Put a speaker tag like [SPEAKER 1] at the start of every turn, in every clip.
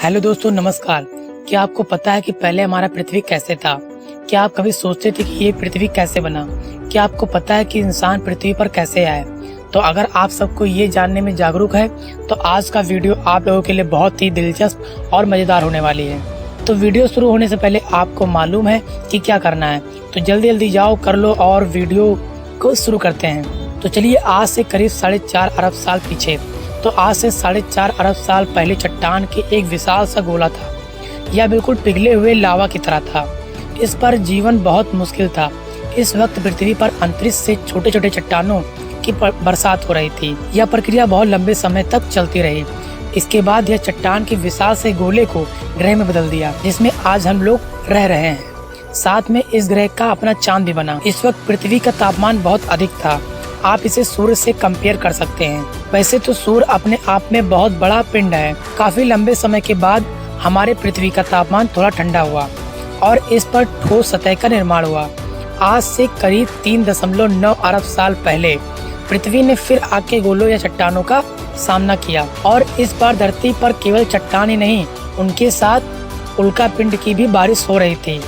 [SPEAKER 1] Hello दोस्तों, नमस्कार। क्या आपको पता है कि पहले हमारा पृथ्वी कैसे था? क्या आप कभी सोचते थे कि ये पृथ्वी कैसे बना? क्या आपको पता है कि इंसान पृथ्वी पर कैसे आए? तो अगर आप सबको ये जानने में जागरूक है तो आज का वीडियो आप लोगों के लिए बहुत ही दिलचस्प और मज़ेदार होने वाली है। तो वीडियो शुरू होने से पहले आपको मालूम है कि क्या करना है, तो जल्दी जल्दी जाओ, कर लो और वीडियो को शुरू करते हैं। तो चलिए, आज से करीब 4.5 अरब साल पीछे, तो आज से 4.5 अरब साल पहले चट्टान के एक विशाल सा गोला था। यह बिल्कुल पिघले हुए लावा की तरह था। इस पर जीवन बहुत मुश्किल था। इस वक्त पृथ्वी पर अंतरिक्ष से छोटे छोटे चट्टानों की बरसात हो रही थी। यह प्रक्रिया बहुत लंबे समय तक चलती रही। इसके बाद यह चट्टान के विशाल से गोले को ग्रह में बदल दिया, जिसमें आज हम लोग रह रहे हैं। साथ में इस ग्रह का अपना चांद भी बना। इस वक्त पृथ्वी का तापमान बहुत अधिक था। आप इसे सूर्य से कंपेयर कर सकते हैं। वैसे तो सूर्य अपने आप में बहुत बड़ा पिंड है। काफी लंबे समय के बाद हमारे पृथ्वी का तापमान थोड़ा ठंडा हुआ और इस पर ठोस सतह का निर्माण हुआ। आज से करीब 3.9 अरब साल पहले पृथ्वी ने फिर आग के गोलों या चट्टानों का सामना किया और इस बार धरती पर केवल चट्टान ही नहीं, उनके साथ उल्कापिंड की भी बारिश हो रही थी।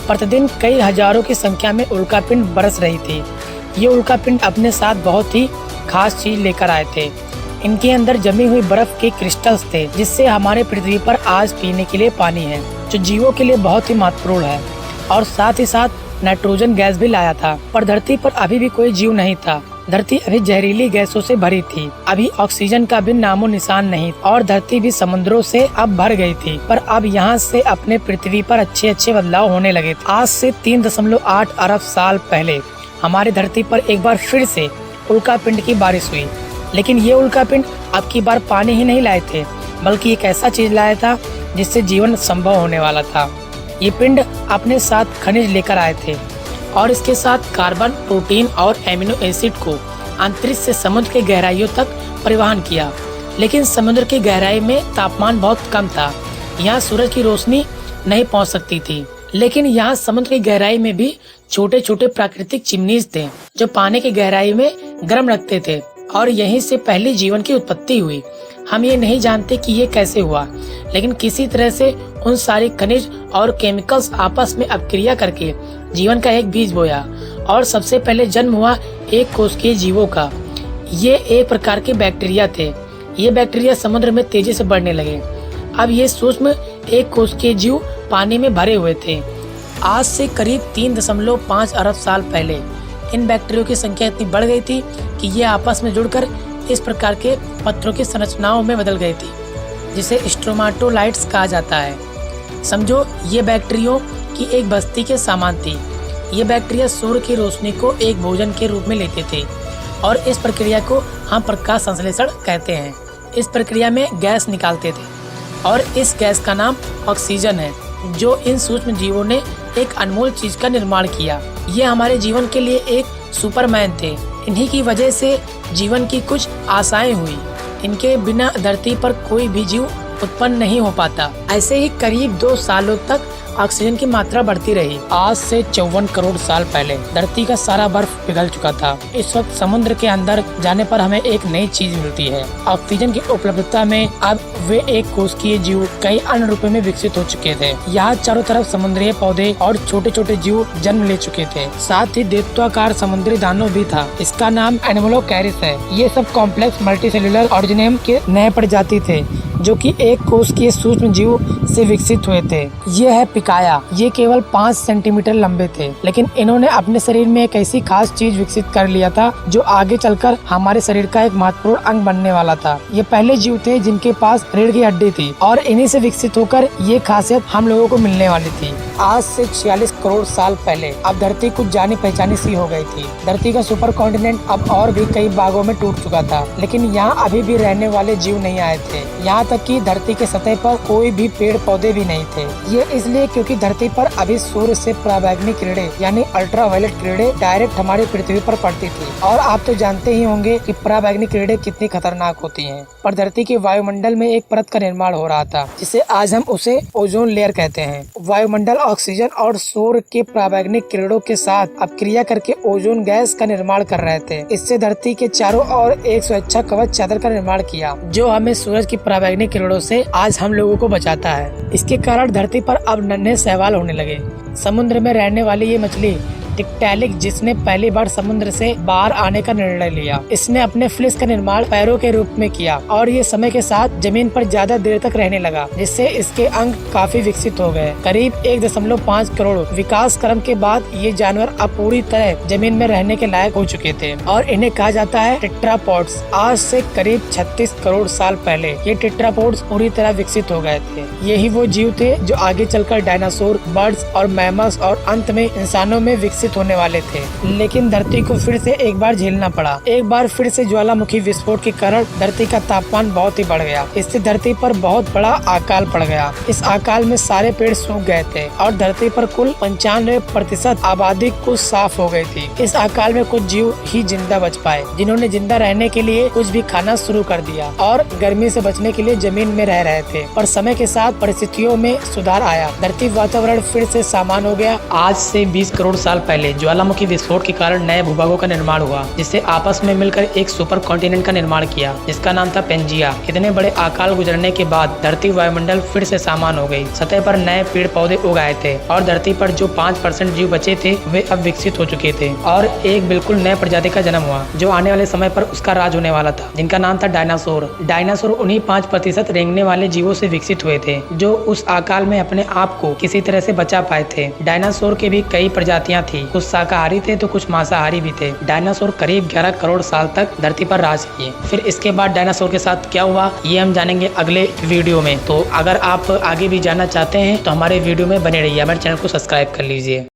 [SPEAKER 1] प्रतिदिन कई हजारों की संख्या में उल्कापिंड बरस रही थी। ये उल्कापिंड अपने साथ बहुत ही खास चीज लेकर आए थे। इनके अंदर जमी हुई बर्फ के क्रिस्टल्स थे, जिससे हमारे पृथ्वी पर आज पीने के लिए पानी है, जो जीवों के लिए बहुत ही महत्वपूर्ण है। और साथ ही साथ नाइट्रोजन गैस भी लाया था। पर धरती पर अभी भी कोई जीव नहीं था। धरती अभी जहरीली गैसों से भरी थी। अभी ऑक्सीजन का भी नामो निशान नहीं और धरती भी समुद्रों से अब भर गई थी। पर अब यहाँ से अपने पृथ्वी पर अच्छे अच्छे बदलाव होने लगे। आज से 3.8 अरब साल पहले हमारी धरती पर एक बार फिर से उल्कापिंड की बारिश हुई। लेकिन ये उल्कापिंड अब की बार पानी ही नहीं लाए थे, बल्कि एक ऐसा चीज लाया था जिससे जीवन संभव होने वाला था। ये पिंड अपने साथ खनिज लेकर आए थे और इसके साथ कार्बन, प्रोटीन और एमिनो एसिड को अंतरिक्ष से समुद्र के गहराइयों तक परिवहन किया। लेकिन समुद्र की गहराई में तापमान बहुत कम था। यहाँ सूरज की रोशनी नहीं पहुँच सकती थी। लेकिन यहाँ समुद्र की गहराई में भी छोटे छोटे प्राकृतिक चिमनीज थे, जो पानी की गहराई में गर्म रखते थे और यहीं से पहले जीवन की उत्पत्ति हुई। हम ये नहीं जानते कि ये कैसे हुआ, लेकिन किसी तरह से उन सारे खनिज और केमिकल्स आपस में अपक्रिया करके जीवन का एक बीज बोया और सबसे पहले जन्म हुआ एक कोशिकीय जीवों का। ये एक प्रकार के बैक्टीरिया थे। ये बैक्टीरिया समुद्र में तेजी से बढ़ने लगे। अब ये सूक्ष्म एक कोशिकीय जीव पानी में भरे हुए थे। आज से करीब 3.5 अरब साल पहले इन बैक्टीरिया की संख्या इतनी बढ़ गई थी कि ये आपस में जुड़कर इस प्रकार के पत्थरों की संरचनाओं में बदल गई थी, जिसे स्ट्रोमाटोलाइट्स कहा जाता है। समझो, ये बैक्टीरिया की एक बस्ती के समान थी। ये बैक्टीरिया सूर्य की रोशनी को एक भोजन के रूप में लेते थे और इस प्रक्रिया को हम प्रकाश संश्लेषण कहते हैं। इस प्रक्रिया में गैस निकालते थे और इस गैस का नाम ऑक्सीजन है, जो इन सूक्ष्म जीवों ने एक अनमोल चीज का निर्माण किया। ये हमारे जीवन के लिए एक सुपरमैन थे। इन्हीं की वजह से जीवन की कुछ आशाएं हुई। इनके बिना धरती पर कोई भी जीव उत्पन्न नहीं हो पाता। ऐसे ही करीब 2 सालों तक ऑक्सीजन की मात्रा बढ़ती रही। आज से 54 करोड़ साल पहले धरती का सारा बर्फ पिघल चुका था। इस वक्त समुद्र के अंदर जाने पर हमें एक नई चीज मिलती है। ऑक्सीजन की उपलब्धता में अब वे एक कोशिकीय जीव कई अन्य रूपों में विकसित हो चुके थे। यहाँ चारों तरफ समुद्री पौधे और छोटे छोटे जीव जन्म ले चुके थे। साथ ही दैत्याकार समुद्री दानव भी था। इसका नाम एनिमोलोकैरिस है। ये सब कॉम्प्लेक्स मल्टीसेल्युलर ऑर्गेनिज्म के नए प्रजाति थे, जो कि एक कोशिकीय सूक्ष्म जीव से विकसित हुए थे। ये है पिकाया। ये केवल 5 सेंटीमीटर लंबे थे, लेकिन इन्होंने अपने शरीर में एक ऐसी खास चीज विकसित कर लिया था जो आगे चलकर हमारे शरीर का एक महत्वपूर्ण अंग बनने वाला था। ये पहले जीव थे जिनके पास रीढ़ की हड्डी थी और इन्हीं से विकसित होकर ये खासियत हम लोगों को मिलने वाली थी। आज से 46 करोड़ साल पहले अब धरती कुछ जानी पहचानी सी हो गई थी। धरती का सुपर कॉन्टिनेंट अब और भी कई भागों में टूट चुका था, लेकिन यहाँ अभी भी रहने वाले जीव नहीं आए थे। यहाँ तक कि धरती के सतह पर कोई भी पेड़ पौधे भी नहीं थे। ये इसलिए क्योंकि धरती पर अभी सूर्य से पराबैंगनी किरणें यानी अल्ट्रावायलेट किरणें डायरेक्ट हमारी पृथ्वी पर पड़ती थी। और आप तो जानते ही होंगे कि पराबैंगनी किरणें कितनी खतरनाक होती हैं। पर धरती के वायुमंडल में एक परत का निर्माण हो रहा था, जिसे आज हम उसे ओजोन लेयर कहते हैं। वायुमंडल ऑक्सीजन और सूर्य के पराबैंगनी किरणों के साथ अपक्रिया करके ओजोन गैस का निर्माण कर रहे थे। इससे धरती के चारों ओर एक सुरक्षा कवच चादर का निर्माण किया, जो हमें सूरज की पराबैंगनी अग्नि किरणों से आज हम लोगों को बचाता है। इसके कारण धरती पर अब नन्हे शैवाल होने लगे। समुद्र में रहने वाली ये मछली टिकटैलिक, जिसने पहली बार समुद्र से बाहर आने का निर्णय लिया, इसने अपने फ्लिस का निर्माण पैरों के रूप में किया और ये समय के साथ जमीन पर ज्यादा देर तक रहने लगा, जिससे इसके अंग काफी विकसित हो गए। करीब 1.5 करोड़ विकास क्रम के बाद ये जानवर अब पूरी तरह जमीन में रहने के लायक हो चुके थे और इन्हें कहा जाता है टेट्रापॉड्स। आज से करीब 36 करोड़ साल पहले ये टेट्रापॉड्स पूरी तरह विकसित हो गए थे। यही वो जीव थे जो आगे चलकर डायनासोर, बर्ड्स और मैमल्स और अंत में इंसानों में विकसित होने वाले थे। लेकिन धरती को फिर से एक बार झेलना पड़ा। एक बार फिर से ज्वालामुखी विस्फोट के कारण धरती का तापमान बहुत ही बढ़ गया। इससे धरती पर बहुत बड़ा अकाल पड़ गया। इस अकाल में सारे पेड़ सूख गए थे और धरती पर कुल 95% आबादी कुछ साफ हो गई थी। इस अकाल में कुछ जीव ही जिंदा बच पाए, जिन्होंने जिंदा रहने के लिए कुछ भी खाना शुरू कर दिया और गर्मी से बचने के लिए जमीन में रह रहे थे। और समय के साथ परिस्थितियों में सुधार आया। धरती वातावरण फिर से सामान्य हो गया। आज से 20 करोड़ साल पहले ज्वालामुखी विस्फोट के कारण नए भूभागों का निर्माण हुआ, जिससे आपस में मिलकर एक सुपर कॉन्टिनेंट का निर्माण किया, जिसका नाम था पेंजिया। इतने बड़े अकाल गुजरने के बाद धरती वायुमंडल फिर से सामान्य हो गई। सतह पर नए पेड़ पौधे उगाए थे और धरती पर जो 5% जीव बचे थे वे अब विकसित हो चुके थे और एक बिल्कुल नए प्रजाति का जन्म हुआ, जो आने वाले समय पर उसका राज होने वाला था, जिनका नाम था डायनासोर। डायनासोर उन्हीं 5% रेंगने वाले जीवों से विकसित हुए थे, जो उस अकाल में अपने आप को किसी तरह से बचा पाए थे। डायनासोर के भी कई प्रजातियां थी, कुछ शाकाहारी थे तो कुछ मांसाहारी भी थे। डायनासोर करीब 11 करोड़ साल तक धरती पर राज किए। फिर इसके बाद डायनासोर के साथ क्या हुआ ये हम जानेंगे अगले वीडियो में। तो अगर आप आगे भी जानना चाहते हैं तो हमारे वीडियो में बने रहिए। हमारे चैनल को सब्सक्राइब कर लीजिए।